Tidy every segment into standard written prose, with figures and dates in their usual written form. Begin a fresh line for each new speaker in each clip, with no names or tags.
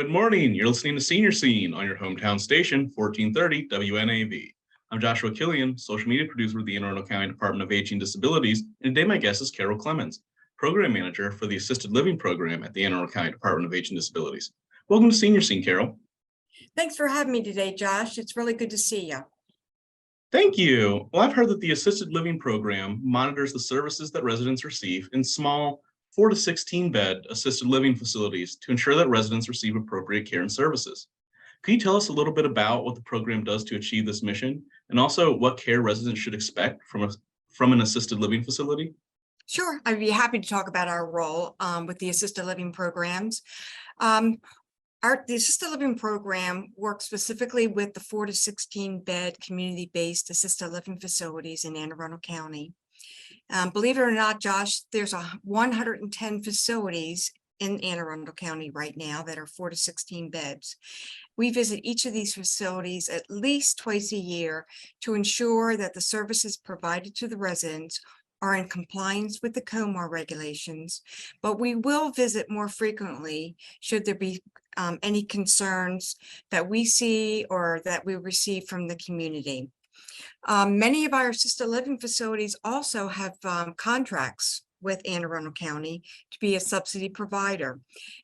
Good morning. You're listening to Senior Scene on your hometown station, 1430 WNAV. I'm Joshua Killian, social media producer with the Anne Arundel County Department of Aging and Disabilities, and today my guest is Carol Clemens, program manager for the Assisted Living Program at the Anne Arundel County Department of Aging and Disabilities. Welcome to Senior Scene, Carol.
Thanks for having me today, Josh. It's really good to see you.
Thank you. Well, I've heard that the Assisted Living Program monitors the services that residents receive in small 4 to 16 bed assisted living facilities to ensure that residents receive appropriate care and services. Can you tell us a little bit about what the program does to achieve this mission, and also what care residents should expect from an assisted living facility?
Sure, I'd be happy to talk about our role with the assisted living programs. The assisted living program works specifically with the 4 to 16 bed community-based assisted living facilities in Anne Arundel County. Believe it or not, Josh, there's 110 facilities in Anne Arundel County right now that are 4 to 16 beds. We visit each of these facilities at least twice a year to ensure that the services provided to the residents are in compliance with the COMAR regulations, but we will visit more frequently should there be any concerns that we see or that we receive from the community. Many of our assisted living facilities also have contracts with Anne Arundel County to be a subsidy provider,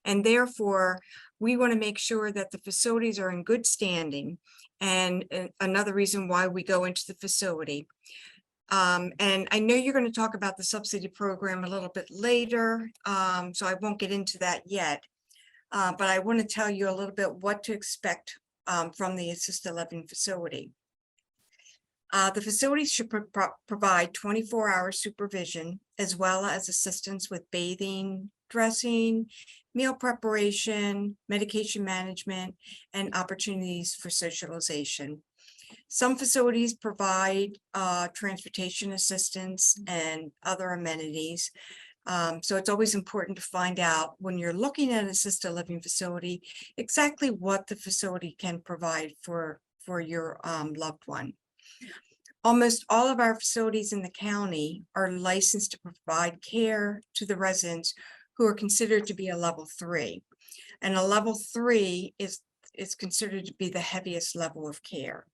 and therefore we want to make sure that the facilities are in good standing, and another reason why we go into the facility. And I know you're going to talk about the subsidy program a little bit later, so I won't get into that yet. But I want to tell you a little bit what to expect from the assisted living facility. The facilities should provide 24-hour supervision, as well as assistance with bathing, dressing, meal preparation, medication management, and opportunities for socialization. Some facilities provide transportation assistance and other amenities. So it's always important to find out when you're looking at an assisted living facility, exactly what the facility can provide for your loved one. Almost all of our facilities in the county are licensed to provide care to the residents who are considered to be a level 3. And a level 3 is considered to be the heaviest level of care.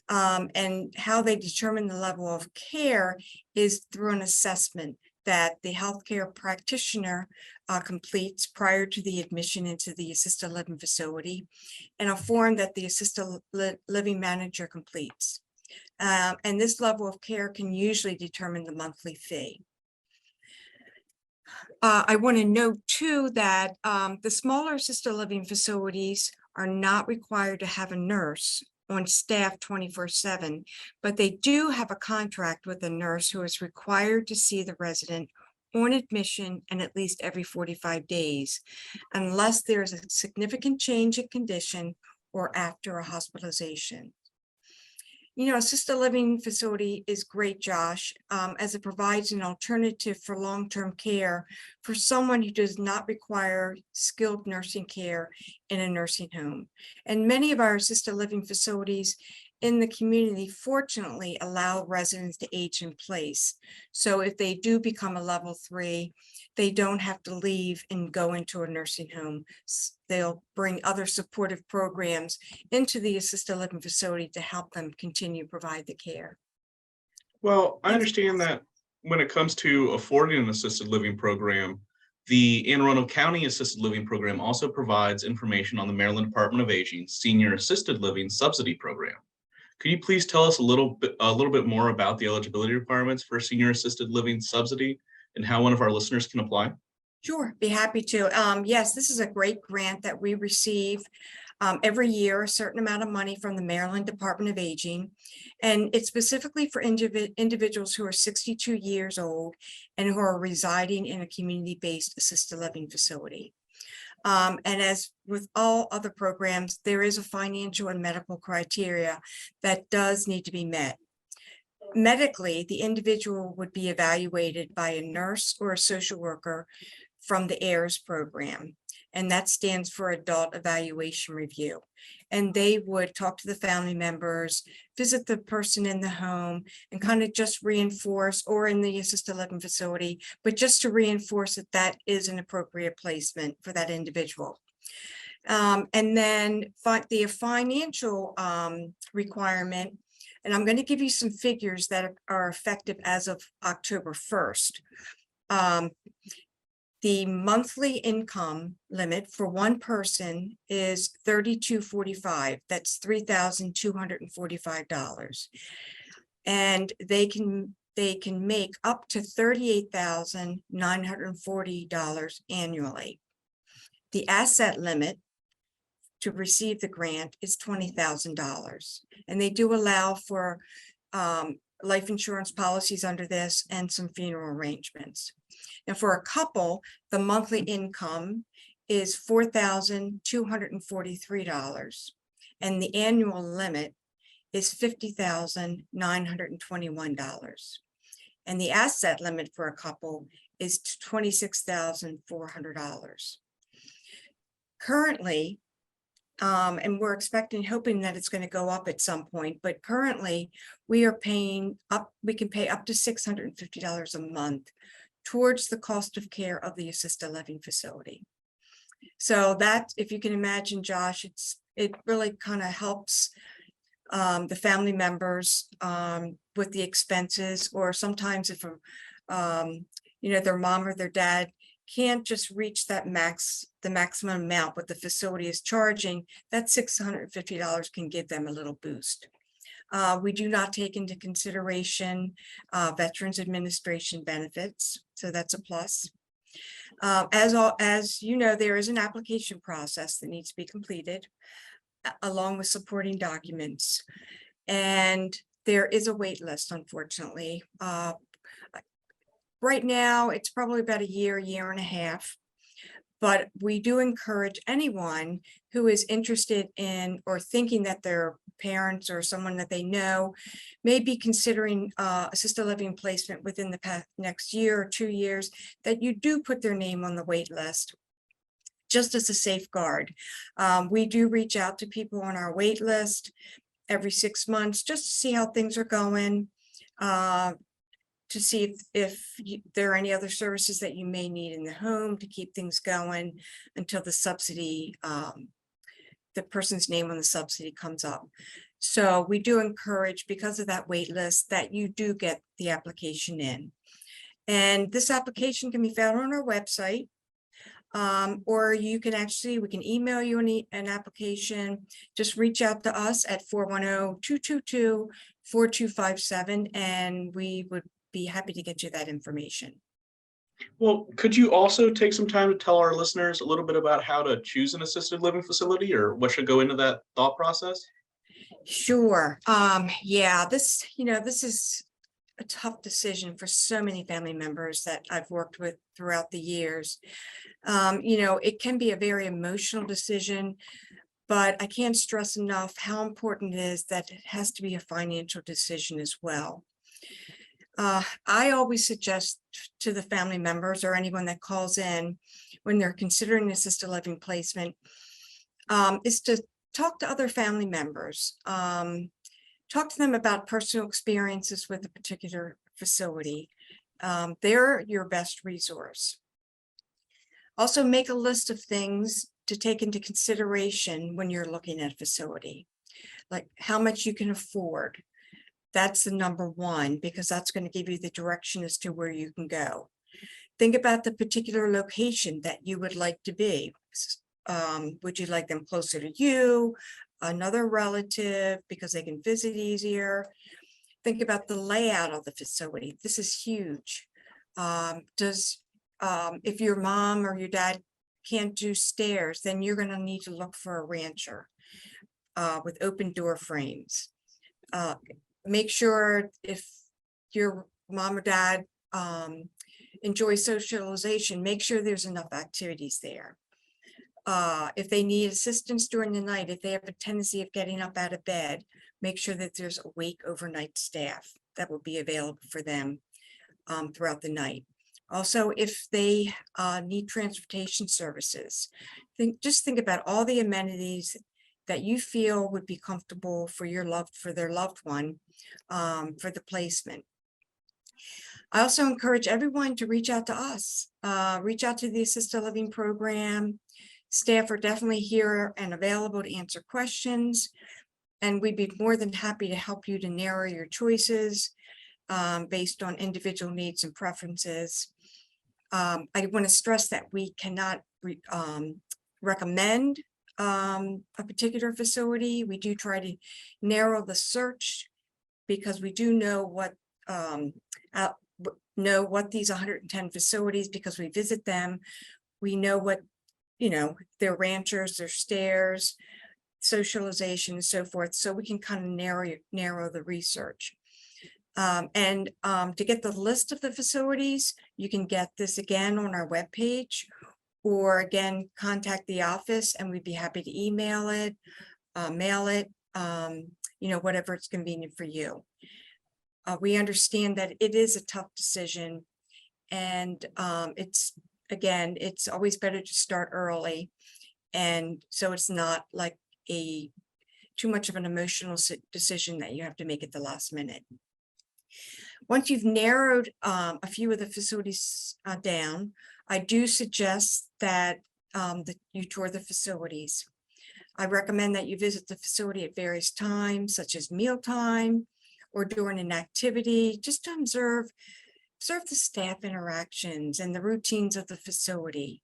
And how they determine the level of care is through an assessment that the healthcare practitioner completes prior to the admission into the assisted living facility, and a form that the assisted living manager completes. And this level of care can usually determine the monthly fee. I want to note too that the smaller assisted living facilities are not required to have a nurse on staff 24/7, but they do have a contract with a nurse who is required to see the resident on admission and at least every 45 days, unless there's a significant change in condition or after a hospitalization. You know, assisted living facility is great, Josh, as it provides an alternative for long-term care for someone who does not require skilled nursing care in a nursing home. And many of our assisted living facilities in the community, fortunately, allow residents to age in place. So if they do become a level 3, they don't have to leave and go into a nursing home. They'll bring other supportive programs into the assisted living facility to help them continue to provide the care.
Well, I understand that when it comes to affording an assisted living program, the Anne Arundel County Assisted Living Program also provides information on the Maryland Department of Aging Senior Assisted Living Subsidy Program. Could you please tell us a little bit more about the eligibility requirements for senior assisted living subsidy and how one of our listeners can apply?
Sure, be happy to. Yes, this is a great grant that we receive every year, a certain amount of money from the Maryland Department of Aging. And it's specifically for individuals who are 62 years old and who are residing in a community-based assisted living facility. And as with all other programs, there is a financial and medical criteria that does need to be met. Medically, the individual would be evaluated by a nurse or a social worker from the AIRS program, and that stands for Adult Evaluation Review. And they would talk to the family members, visit the person in the home, and kind of just reinforce, or in the assisted living facility, but just to reinforce that that is an appropriate placement for that individual. And then the financial requirement, and I'm going to give you some figures that are effective as of October 1st. The monthly income limit for one person is $3,245. That's $3,245. And they can make up to $38,940 annually. The asset limit to receive the grant is $20,000. And they do allow for life insurance policies under this and some funeral arrangements. And for a couple, the monthly income is $4,243. And the annual limit is $50,921. And the asset limit for a couple is $26,400. Currently, and we're hoping that it's going to go up at some point, but currently we can pay up to $650 a month towards the cost of care of the assisted living facility. So that, if you can imagine, Josh, it really kind of helps the family members with the expenses, or sometimes if their mom or their dad can't just reach the maximum amount what the facility is charging, that $650 can give them a little boost. We do not take into consideration Veterans Administration benefits, so that's a plus. As you know, there is an application process that needs to be completed along with supporting documents, and there is a wait list, unfortunately. Right now, it's probably about a year and a half, but we do encourage anyone who is interested in or thinking that their parents or someone that they know may be considering assisted living placement within the next year or 2 years, that you do put their name on the wait list, just as a safeguard. We do reach out to people on our wait list every 6 months just to see how things are going, to see if there are any other services that you may need in the home to keep things going until the subsidy, the person's name on the subsidy comes up. So we do encourage, because of that wait list, that you do get the application in. And this application can be found on our website, or we can email you an application. Just reach out to us at 410-222-4257, and we would be happy to get you that information.
Well, could you also take some time to tell our listeners a little bit about how to choose an assisted living facility, or what should go into that thought process?
Sure. Yeah, this is a tough decision for so many family members that I've worked with throughout the years. It can be a very emotional decision, but I can't stress enough how important it is that it has to be a financial decision as well. I always suggest to the family members or anyone that calls in when they're considering assisted living placement is to talk to other family members. Talk to them about personal experiences with a particular facility. They're your best resource. Also, make a list of things to take into consideration when you're looking at a facility, like how much you can afford. That's the number one, because that's going to give you the direction as to where you can go. Think about the particular location that you would like to be. Would you like them closer to you, another relative, because they can visit easier? Think about the layout of the facility. This is huge. If your mom or your dad can't do stairs, then you're going to need to look for a rancher with open door frames. Make sure if your mom or dad enjoy socialization, make sure there's enough activities there. If they need assistance during the night, if they have a tendency of getting up out of bed, make sure that there's awake overnight staff that will be available for them throughout the night. Also, if they need transportation services, just think about all the amenities that you feel would be comfortable for their loved one for the placement. I also encourage everyone to reach out to us, reach out to the assisted living program, Staff are definitely here and available to answer questions. And we'd be more than happy to help you to narrow your choices based on individual needs and preferences. I want to stress that we cannot recommend a particular facility. We do try to narrow the search because we do know what these 110 facilities, because we visit them. We know what, their ranchers, their stairs, socialization, and so forth. So we can kind of narrow the research. To get the list of the facilities, you can get this again on our webpage, or again, contact the office and we'd be happy to email it, mail it, whatever it's convenient for you. We understand that it is a tough decision, and it's always better to start early. And so it's not like too much of an emotional decision that you have to make at the last minute. Once you've narrowed a few of the facilities down, I do suggest that you tour the facilities. I recommend that you visit the facility at various times, such as mealtime or during an activity, just to observe the staff interactions and the routines of the facility.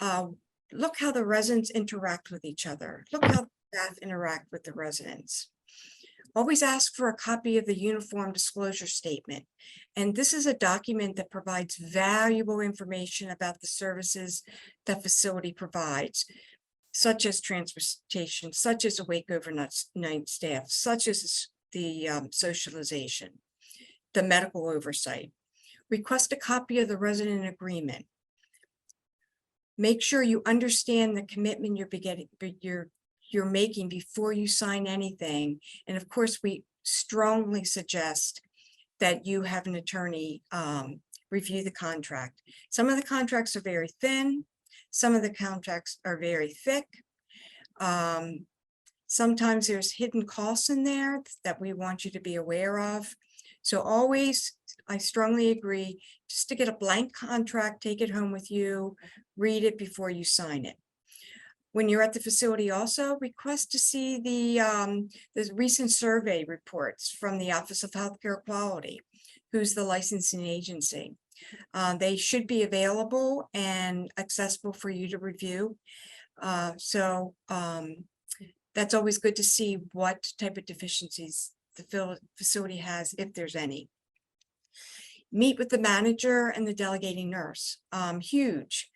Look how the residents interact with each other. Look how the staff interact with the residents. Always ask for a copy of the uniform disclosure statement. And this is a document that provides valuable information about the services that facility provides, such as transportation, such as awake overnight staff, such as the socialization, the medical oversight. Request a copy of the resident agreement. Make sure you understand the commitment you're making before you sign anything. And of course, we strongly suggest that you have an attorney review the contract. Some of the contracts are very thin. Some of the contracts are very thick. Sometimes there's hidden costs in there that we want you to be aware of. So always, I strongly agree, just to get a blank contract, take it home with you, read it before you sign it. When you're at the facility, also request to see the recent survey reports from the Office of Healthcare Quality, who's the licensing agency. They should be available and accessible for you to review. That's always good to see what type of deficiencies the facility has, if there's any. Meet with the manager and the delegating nurse. Huge.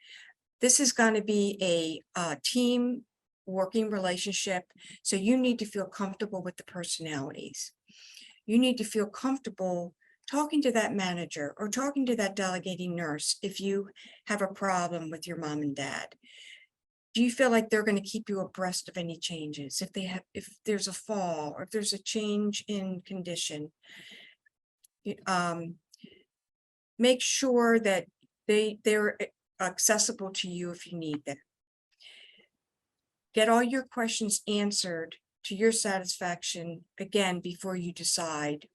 This is going to be a team working relationship. So you need to feel comfortable with the personalities. You need to feel comfortable talking to that manager or talking to that delegating nurse if you have a problem with your mom and dad. Do you feel like they're going to keep you abreast of any changes? If there's a fall or if there's a change in condition, make sure that they're accessible to you if you need them. Get all your questions answered to your satisfaction, again, before you decide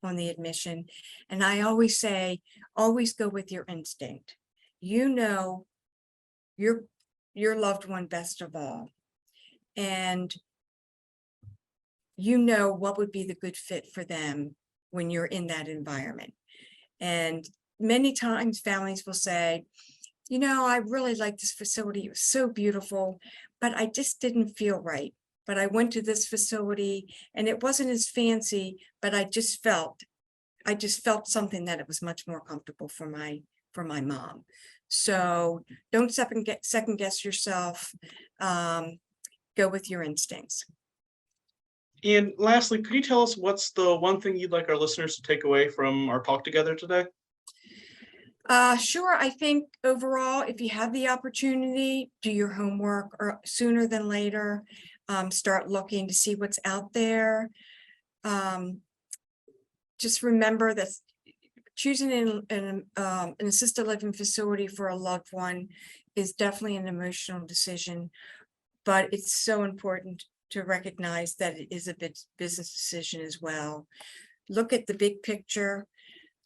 on the admission. And I always say, always go with your instinct. You know your loved one best of all. And you know what would be the good fit for them when you're in that environment. And many times families will say, I really like this facility. It was so beautiful, but I just didn't feel right. But I went to this facility and it wasn't as fancy, but I just felt something that it was much more comfortable for my mom. So don't second guess yourself. Go with your instincts.
And lastly, could you tell us what's the one thing you'd like our listeners to take away from our talk together today?
Sure. I think overall, if you have the opportunity, do your homework or sooner than later. Start looking to see what's out there. Just remember that choosing an assisted living facility for a loved one is definitely an emotional decision, but it's so important to recognize that it is a business decision as well. Look at the big picture.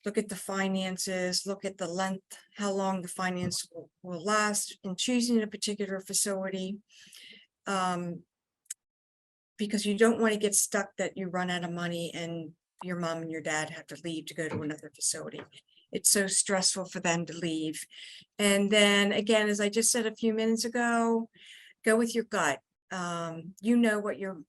look at the finances, look at the length, how long the finance will last in choosing a particular facility. Because you don't want to get stuck that you run out of money and your mom and your dad have to leave to go to another facility. It's so stressful for them to leave. And then again, as I just said a few minutes ago, go with your gut. You know what your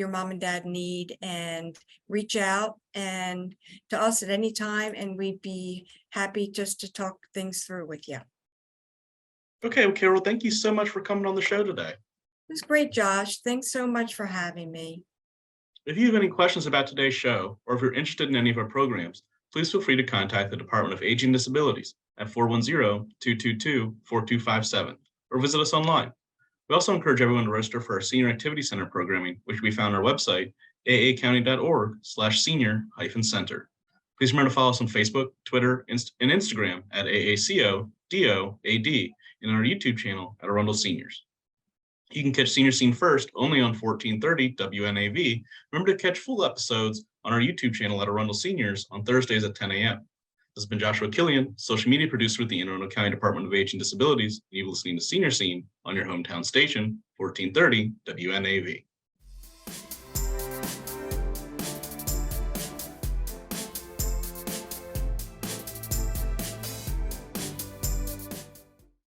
mom and dad need, and reach out and to us at any time, and we'd be happy just to talk things through with you.
Okay, well, Carol, thank you so much for coming on the show today.
It was great, Josh. Thanks so much for having me.
If you have any questions about today's show, or if you're interested in any of our programs, please feel free to contact the Department of Aging and Disabilities at 410-222-4257, or visit us online. We also encourage everyone to register for our Senior Activity Center programming, which we found on our website, aacounty.org/senior-center. Please remember to follow us on Facebook, Twitter, and Instagram at AACO-DOAD, and on our YouTube channel at Arundel Seniors. You can catch Senior Scene first only on 1430 WNAV. Remember to catch full episodes on our YouTube channel at Arundel Seniors on Thursdays at 10 a.m. This has been Joshua Killian, social media producer with the Anne Arundel County Department of Aging and Disabilities. You're listening to Senior Scene on your hometown station, 1430 WNAV.